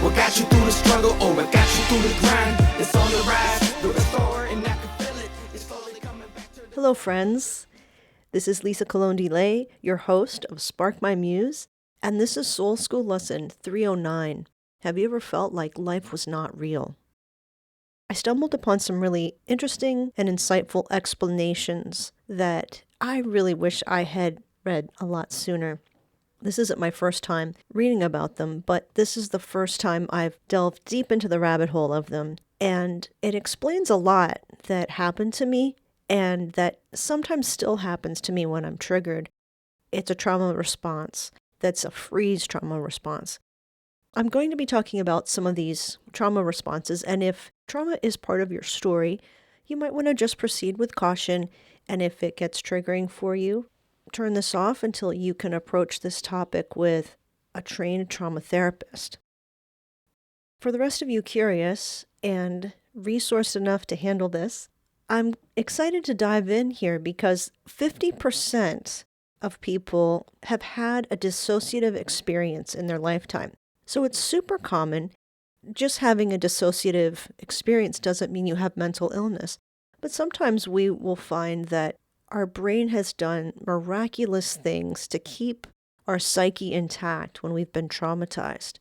What got you through the struggle, or what got you through the grind? It's on the rise, the restore, and I can feel it. It's slowly coming back to. Hello, friends. This is Lisa Colon DeLay, your host of Spark My Muse, and this is Soul School Lesson 309. Have you ever felt like life was not real? I stumbled upon some really interesting and insightful explanations that I really wish I had read a lot sooner. This isn't my first time reading about them, but this is the first time I've delved deep into the rabbit hole of them, and it explains a lot that happened to me and that sometimes still happens to me when I'm triggered. It's a trauma response that's a freeze trauma response. I'm going to be talking about some of these trauma responses, and if trauma is part of your story, you might want to just proceed with caution, and if it gets triggering for you, turn this off until you can approach this topic with a trained trauma therapist. For the rest of you curious and resourced enough to handle this, I'm excited to dive in here because 50% of people have had a dissociative experience in their lifetime. So it's super common. Just having a dissociative experience doesn't mean you have mental illness. But sometimes we will find that our brain has done miraculous things to keep our psyche intact when we've been traumatized.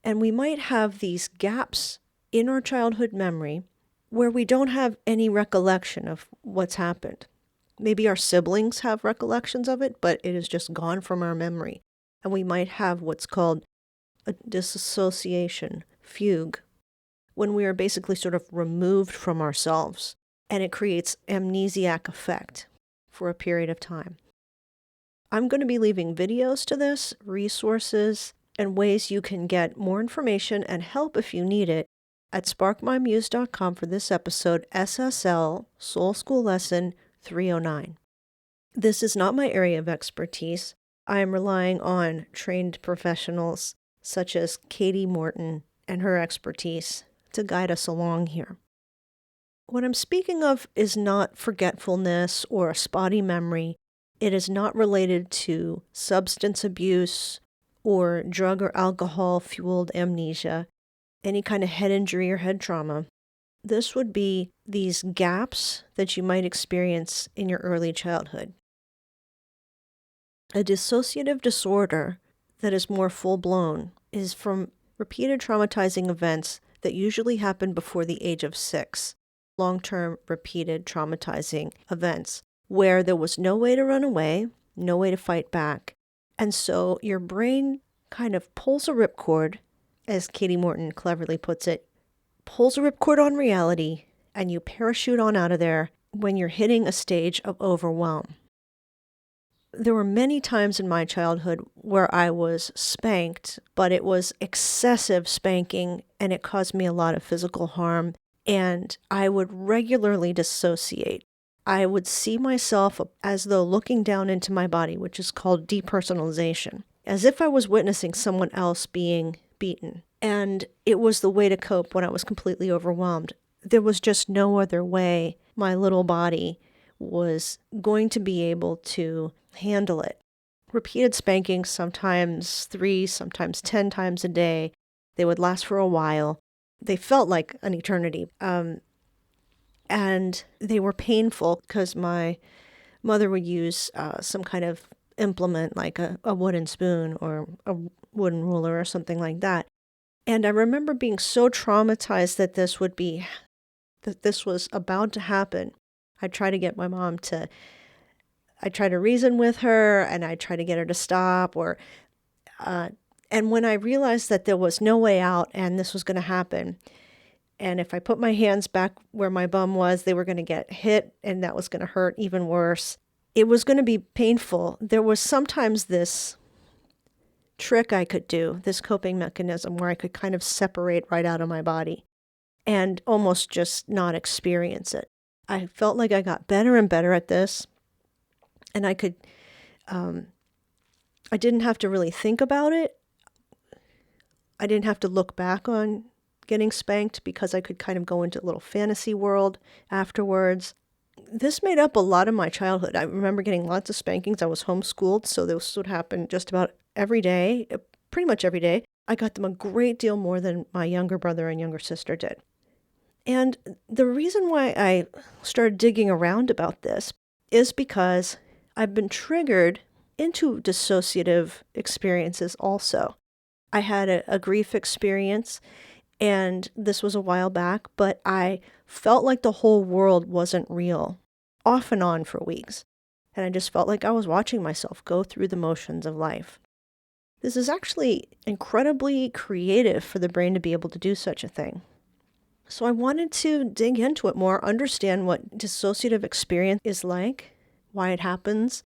And we might have these gaps in our childhood memory where we don't have any recollection of what's happened. Maybe our siblings have recollections of it, but it is just gone from our memory. And we might have what's called a dissociation fugue, when we are basically sort of removed from ourselves, and it creates amnesiac effect for a period of time. I'm going to be leaving videos to this, resources, and ways you can get more information and help if you need it at sparkmymuse.com for this episode, SSL Soul School Lesson 309. This is not my area of expertise. I am relying on trained professionals such as Katie Morton and her expertise to guide us along here. What I'm speaking of is not forgetfulness or a spotty memory. It is not related to substance abuse or drug or alcohol-fueled amnesia, any kind of head injury or head trauma. This would be these gaps that you might experience in your early childhood. A dissociative disorder that is more full-blown is from repeated traumatizing events that usually happen before the age of 6, long-term repeated traumatizing events where there was no way to run away, no way to fight back, and so your brain kind of pulls a ripcord, as Katie Morton cleverly puts it, pulls a ripcord on reality, and you parachute on out of there when you're hitting a stage of overwhelm. There were many times in my childhood where I was spanked, but it was excessive spanking and it caused me a lot of physical harm, and I would regularly dissociate. I would see myself as though looking down into my body, which is called depersonalization, as if I was witnessing someone else being beaten. And it was the way to cope when I was completely overwhelmed. There was just no other way my little body was going to be able to handle it. Repeated spankings, sometimes 3, sometimes 10 times a day. They would last for a while. They felt like an eternity. And they were painful because my mother would use some kind of implement like a wooden spoon or a wooden ruler or something like that. And I remember being so traumatized that this was about to happen. I'd try to get my mom I'd try to reason with her, and I'd try to get her to stop, and when I realized that there was no way out and this was going to happen, and if I put my hands back where my bum was, they were going to get hit, and that was going to hurt even worse. It was going to be painful. There was sometimes this trick I could do, this coping mechanism where I could kind of separate right out of my body and almost just not experience it. I felt like I got better and better at this, and I didn't have to really think about it. I didn't have to look back on getting spanked because I could kind of go into a little fantasy world afterwards. This made up a lot of my childhood. I remember getting lots of spankings. I was homeschooled, so this would happen just about every day, pretty much every day. I got them a great deal more than my younger brother and younger sister did. And the reason why I started digging around about this is because I've been triggered into dissociative experiences also. I had a grief experience, and this was a while back, but I felt like the whole world wasn't real, off and on for weeks. And I just felt like I was watching myself go through the motions of life. This is actually incredibly creative for the brain to be able to do such a thing. So I wanted to dig into it more, understand what dissociative experience is like, why it happens,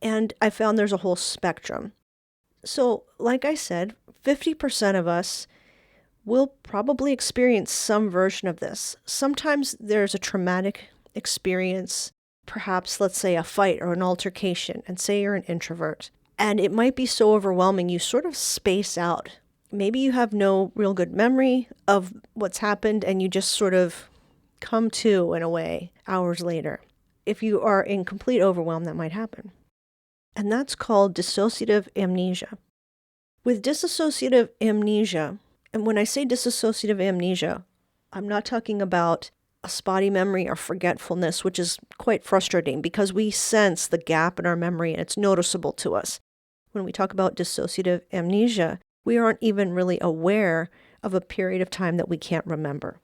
and I found there's a whole spectrum. So, like I said, 50% of us will probably experience some version of this. Sometimes there's a traumatic experience, perhaps, let's say, a fight or an altercation, and say you're an introvert. And it might be so overwhelming, you sort of space out. Maybe you have no real good memory of what's happened, and you just sort of come to, in a way, hours later. If you are in complete overwhelm, that might happen. And that's called dissociative amnesia. With dissociative amnesia, and when I say dissociative amnesia, I'm not talking about a spotty memory or forgetfulness, which is quite frustrating because we sense the gap in our memory and it's noticeable to us. When we talk about dissociative amnesia, we aren't even really aware of a period of time that we can't remember.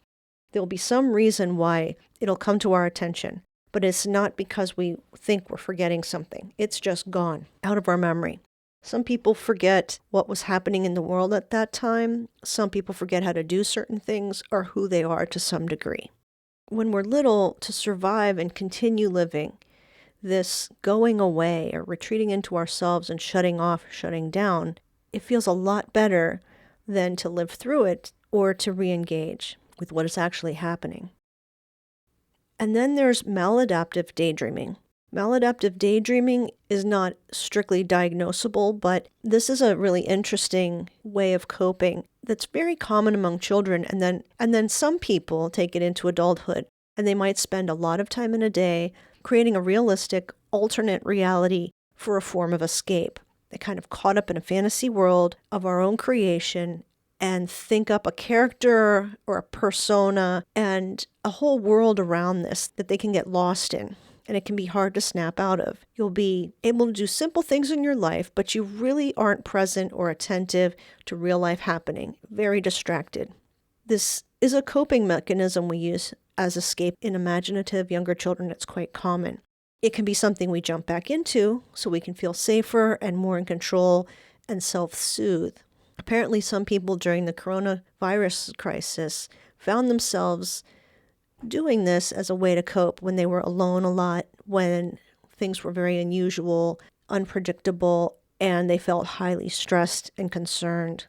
There'll be some reason why it'll come to our attention, but it's not because we think we're forgetting something. It's just gone out of our memory. Some people forget what was happening in the world at that time. Some people forget how to do certain things or who they are to some degree. When we're little, to survive and continue living, this going away or retreating into ourselves and shutting off, shutting down, it feels a lot better than to live through it or to re-engage with what is actually happening. And then there's maladaptive daydreaming. Maladaptive daydreaming is not strictly diagnosable, but this is a really interesting way of coping that's very common among children. And then some people take it into adulthood, and they might spend a lot of time in a day creating a realistic alternate reality for a form of escape. They kind of caught up in a fantasy world of our own creation and think up a character or a persona and a whole world around this that they can get lost in. And it can be hard to snap out of. You'll be able to do simple things in your life, but you really aren't present or attentive to real life happening. Very distracted. This is a coping mechanism we use as escape in imaginative younger children. It's quite common. It can be something we jump back into so we can feel safer and more in control and self-soothe. Apparently, some people during the coronavirus crisis found themselves doing this as a way to cope when they were alone a lot, when things were very unusual, unpredictable, and they felt highly stressed and concerned,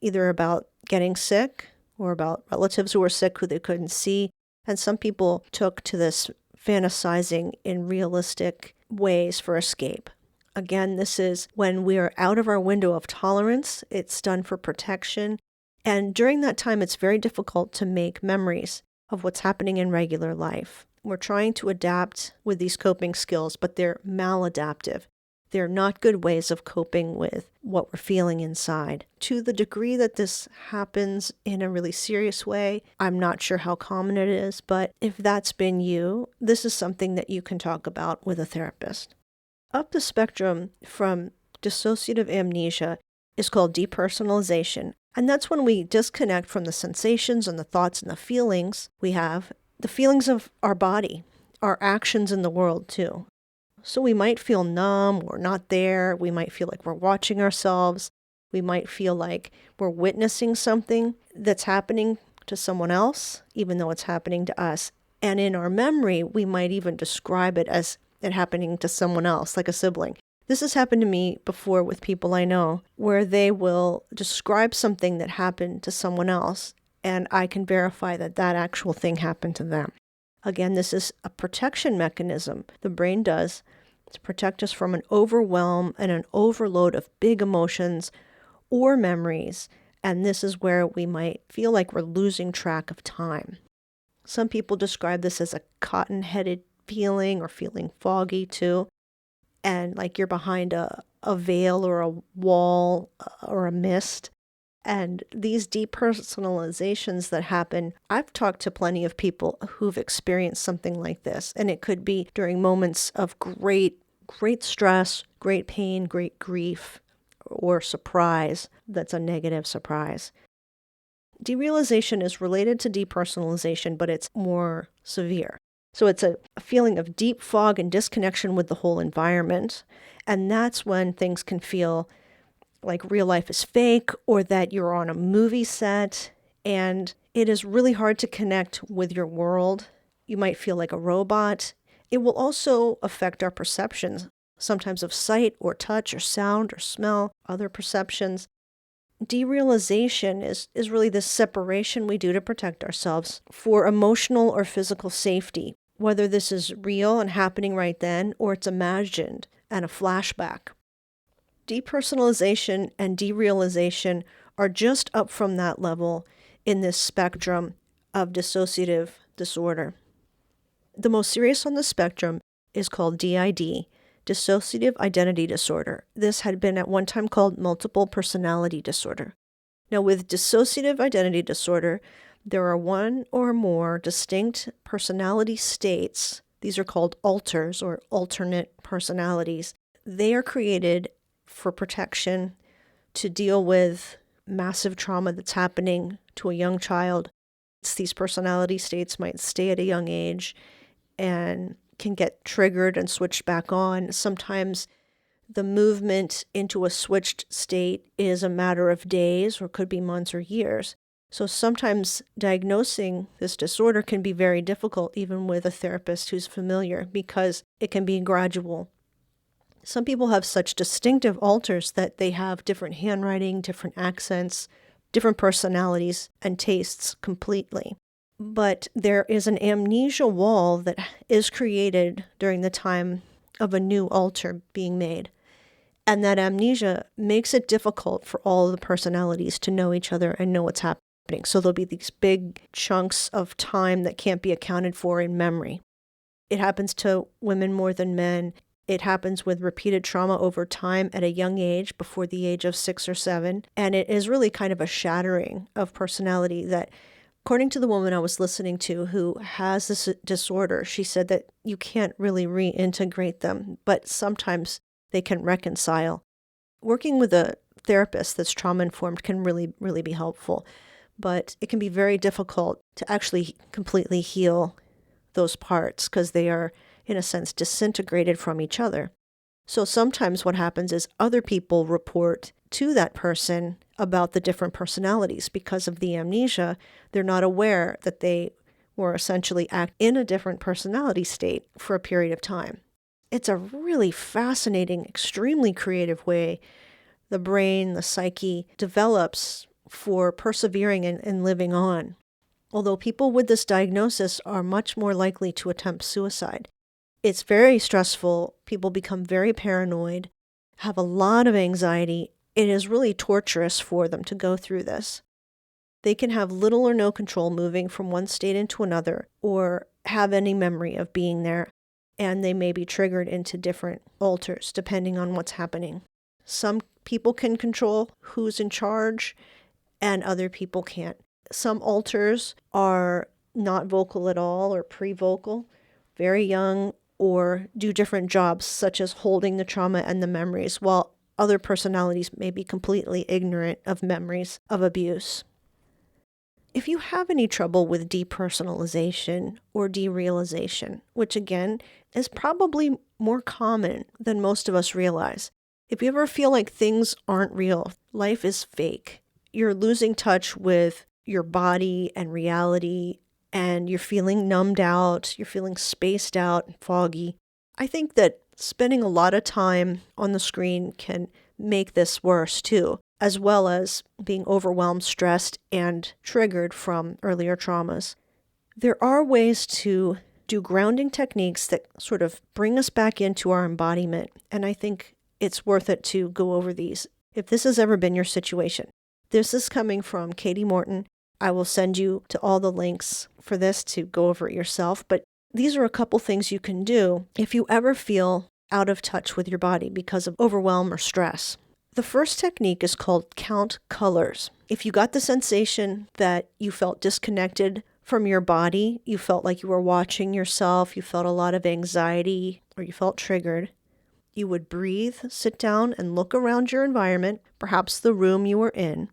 either about getting sick or about relatives who were sick who they couldn't see. And some people took to this fantasizing in realistic ways for escape. Again, this is when we are out of our window of tolerance. It's done for protection. And during that time, it's very difficult to make memories of what's happening in regular life. We're trying to adapt with these coping skills, but they're maladaptive. They're not good ways of coping with what we're feeling inside. To the degree that this happens in a really serious way, I'm not sure how common it is, but if that's been you, this is something that you can talk about with a therapist. Up the spectrum from dissociative amnesia is called depersonalization. And that's when we disconnect from the sensations and the thoughts and the feelings we have, the feelings of our body, our actions in the world too. So we might feel numb or not there. We might feel like we're watching ourselves. We might feel like we're witnessing something that's happening to someone else, even though it's happening to us. And in our memory, we might even describe it as it happening to someone else, like a sibling. This has happened to me before with people I know, where they will describe something that happened to someone else, and I can verify that that actual thing happened to them. Again, this is a protection mechanism the brain does to protect us from an overwhelm and an overload of big emotions or memories, and this is where we might feel like we're losing track of time. Some people describe this as a cotton-headed feeling or feeling foggy too, and like you're behind a veil or a wall or a mist. And these depersonalizations that happen, I've talked to plenty of people who've experienced something like this. And it could be during moments of great stress, great pain, great grief, or surprise that's a negative surprise. Derealization is related to depersonalization, but it's more severe. So it's a feeling of deep fog and disconnection with the whole environment. And that's when things can feel like real life is fake or that you're on a movie set and it is really hard to connect with your world. You might feel like a robot. It will also affect our perceptions, sometimes of sight or touch or sound or smell, other perceptions. Derealization is really this separation we do to protect ourselves for emotional or physical safety, whether this is real and happening right then or it's imagined and a flashback. Depersonalization and derealization are just up from that level in this spectrum of dissociative disorder. The most serious on the spectrum is called DID, Dissociative Identity Disorder. This had been at one time called multiple personality disorder. Now, with dissociative identity disorder, there are one or more distinct personality states. These are called alters or alternate personalities. They are created for protection to deal with massive trauma that's happening to a young child. These personality states might stay at a young age and can get triggered and switched back on. Sometimes the movement into a switched state is a matter of days or could be months or years. So sometimes diagnosing this disorder can be very difficult, even with a therapist who's familiar, because it can be gradual. Some people have such distinctive alters that they have different handwriting, different accents, different personalities and tastes completely. But there is an amnesia wall that is created during the time of a new alter being made. And that amnesia makes it difficult for all the personalities to know each other and know what's happening. So there'll be these big chunks of time that can't be accounted for in memory. It happens to women more than men. It happens with repeated trauma over time at a young age, before the age of 6 or 7. And it is really kind of a shattering of personality that, according to the woman I was listening to who has this disorder, she said that you can't really reintegrate them, but sometimes they can reconcile. Working with a therapist that's trauma-informed can really, really be helpful, but it can be very difficult to actually completely heal those parts because they are, in a sense, disintegrated from each other. So sometimes what happens is other people report to that person about the different personalities. Because of the amnesia, they're not aware that they were essentially act in a different personality state for a period of time. It's a really fascinating, extremely creative way the brain, the psyche develops for persevering and living on. Although people with this diagnosis are much more likely to attempt suicide. It's very stressful. People become very paranoid, have a lot of anxiety. It is really torturous for them to go through this. They can have little or no control moving from one state into another or have any memory of being there, and they may be triggered into different alters depending on what's happening. Some people can control who's in charge and other people can't. Some alters are not vocal at all or pre-vocal, very young, or do different jobs such as holding the trauma and the memories, while other personalities may be completely ignorant of memories of abuse. If you have any trouble with depersonalization or derealization, which again is probably more common than most of us realize, if you ever feel like things aren't real, life is fake, you're losing touch with your body and reality, and you're feeling numbed out, you're feeling spaced out and foggy, I think that spending a lot of time on the screen can make this worse too, as well as being overwhelmed, stressed, and triggered from earlier traumas. There are ways to do grounding techniques that sort of bring us back into our embodiment, and I think it's worth it to go over these if this has ever been your situation. This is coming from Katie Morton. I will send you to all the links for this to go over it yourself, but these are a couple things you can do if you ever feel out of touch with your body because of overwhelm or stress. The first technique is called count colors. If you got the sensation that you felt disconnected from your body, you felt like you were watching yourself, you felt a lot of anxiety, or you felt triggered, you would breathe, sit down, and look around your environment, perhaps the room you were in,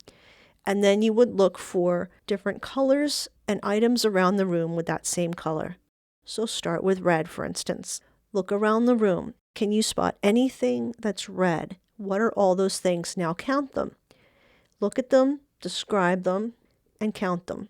and then you would look for different colors and items around the room with that same color. So start with red, for instance. Look around the room. Can you spot anything that's red? What are all those things? Now count them. Look at them, describe them, and count them.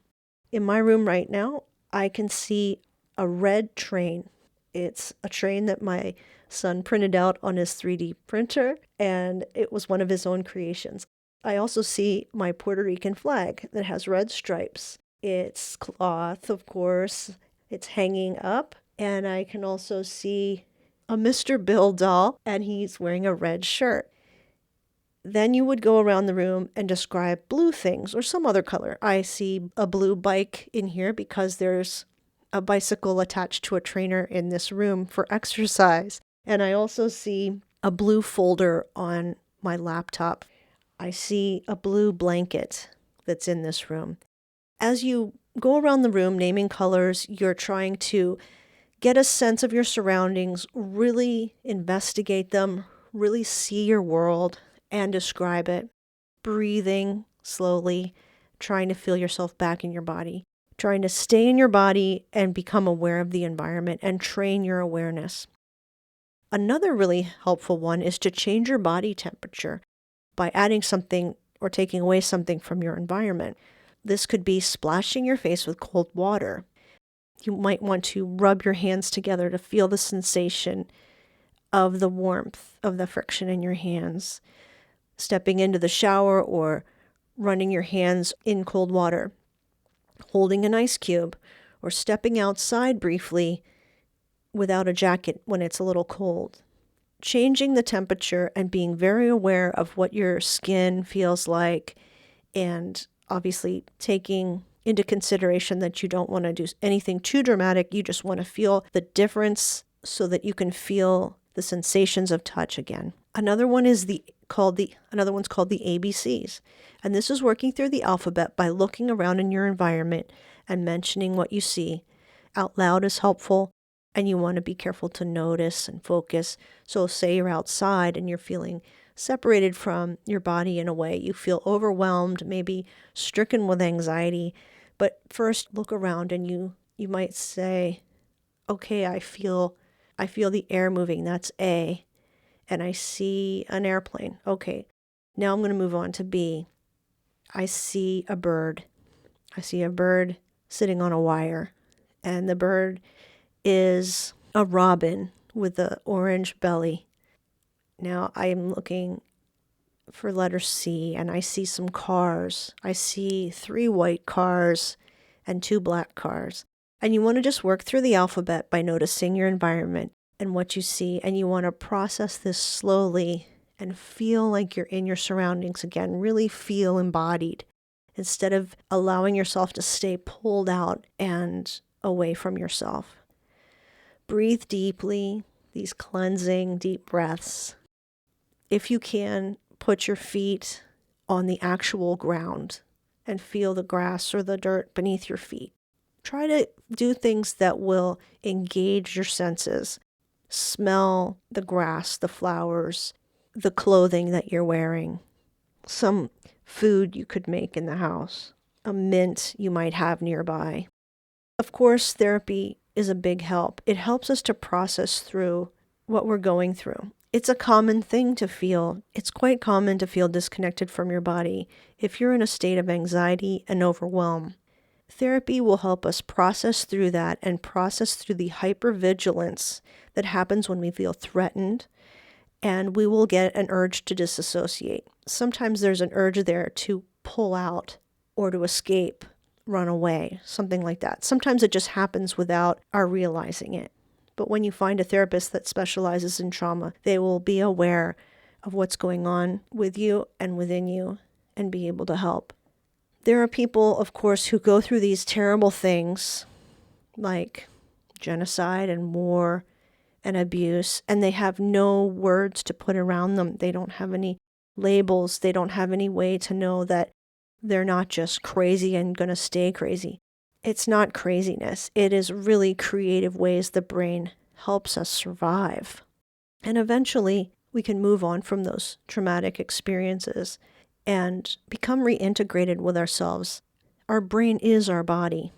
In my room right now, I can see a red train. It's a train that my son printed out on his 3D printer, and it was one of his own creations. I also see my Puerto Rican flag that has red stripes. It's cloth, of course. It's hanging up, and I can also see a Mr. Bill doll, and he's wearing a red shirt. Then you would go around the room and describe blue things or some other color. I see a blue bike in here because there's a bicycle attached to a trainer in this room for exercise. And I also see a blue folder on my laptop. I see a blue blanket that's in this room. As you go around the room naming colors, you're trying to get a sense of your surroundings, really investigate them, really see your world and describe it. Breathing slowly, trying to feel yourself back in your body, trying to stay in your body and become aware of the environment and train your awareness. Another really helpful one is to change your body temperature by adding something or taking away something from your environment. This could be splashing your face with cold water. You might want to rub your hands together to feel the sensation of the warmth of the friction in your hands. Stepping into the shower or running your hands in cold water. Holding an ice cube or stepping outside briefly without a jacket when it's a little cold. Changing the temperature and being very aware of what your skin feels like, and obviously taking into consideration that you don't want to do anything too dramatic. You just want to feel the difference so that you can feel the sensations of touch again. Another one's called the ABCs. And this is working through the alphabet by looking around in your environment and mentioning what you see. Out loud is helpful, and you want to be careful to notice and focus. So say you're outside and you're feeling separated from your body in a way. You feel overwhelmed, maybe stricken with anxiety. But first look around and you might say, okay, I feel the air moving. That's A. And I see an airplane. Okay, now I'm going to move on to B. I see a bird. I see a bird sitting on a wire. And the bird is a robin with an orange belly. Now I am looking for letter C, and I see some cars. I see 3 white cars and 2 black cars. And you want to just work through the alphabet by noticing your environment and what you see, and you want to process this slowly and feel like you're in your surroundings again. Really feel embodied instead of allowing yourself to stay pulled out and away from yourself. Breathe deeply, these cleansing deep breaths. If you can, put your feet on the actual ground and feel the grass or the dirt beneath your feet. Try to do things that will engage your senses. Smell the grass, the flowers, the clothing that you're wearing, some food you could make in the house, a mint you might have nearby. Of course, therapy is a big help. It helps us to process through what we're going through. It's a common thing to feel. It's quite common to feel disconnected from your body if you're in a state of anxiety and overwhelm. Therapy will help us process through that and process through the hypervigilance that happens when we feel threatened, and we will get an urge to disassociate. Sometimes there's an urge there to pull out or to escape, run away, something like that. Sometimes it just happens without our realizing it. But when you find a therapist that specializes in trauma, they will be aware of what's going on with you and within you and be able to help. There are people, of course, who go through these terrible things like genocide and war and abuse, and they have no words to put around them. They don't have any labels. They don't have any way to know that they're not just crazy and going to stay crazy. It's not craziness. It is really creative ways the brain helps us survive. And eventually, we can move on from those traumatic experiences and become reintegrated with ourselves. Our brain is our body.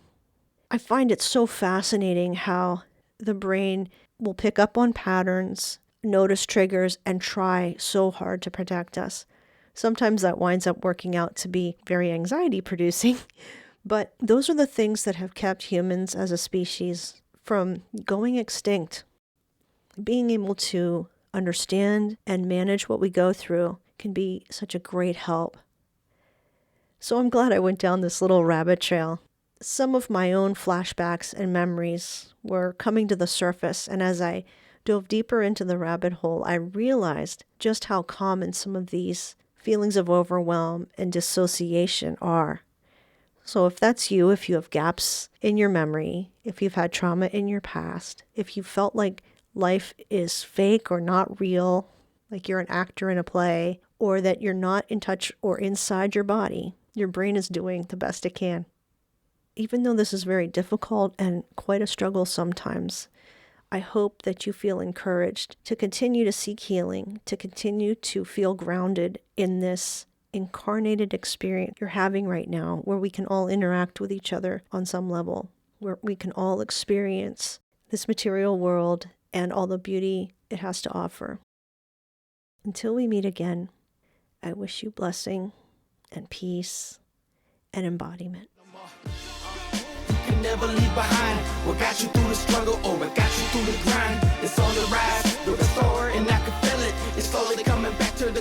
I find it so fascinating how the brain will pick up on patterns, notice triggers, and try so hard to protect us. Sometimes that winds up working out to be very anxiety-producing, but those are the things that have kept humans as a species from going extinct. Being able to understand and manage what we go through can be such a great help. So I'm glad I went down this little rabbit trail. Some of my own flashbacks and memories were coming to the surface, and as I dove deeper into the rabbit hole, I realized just how common some of these feelings of overwhelm and dissociation are. So if that's you, if you have gaps in your memory, if you've had trauma in your past, if you felt like life is fake or not real, like you're an actor in a play, or that you're not in touch or inside your body, your brain is doing the best it can. Even though this is very difficult and quite a struggle sometimes, I hope that you feel encouraged to continue to seek healing, to continue to feel grounded in this incarnated experience you're having right now, where we can all interact with each other on some level, where we can all experience this material world and all the beauty it has to offer. Until we meet again, I wish you blessing and peace and embodiment. Can never leave behind what got you through the struggle or what got you through the grind. It's on the rise, the restorer, and I can feel it. It's slowly coming back to the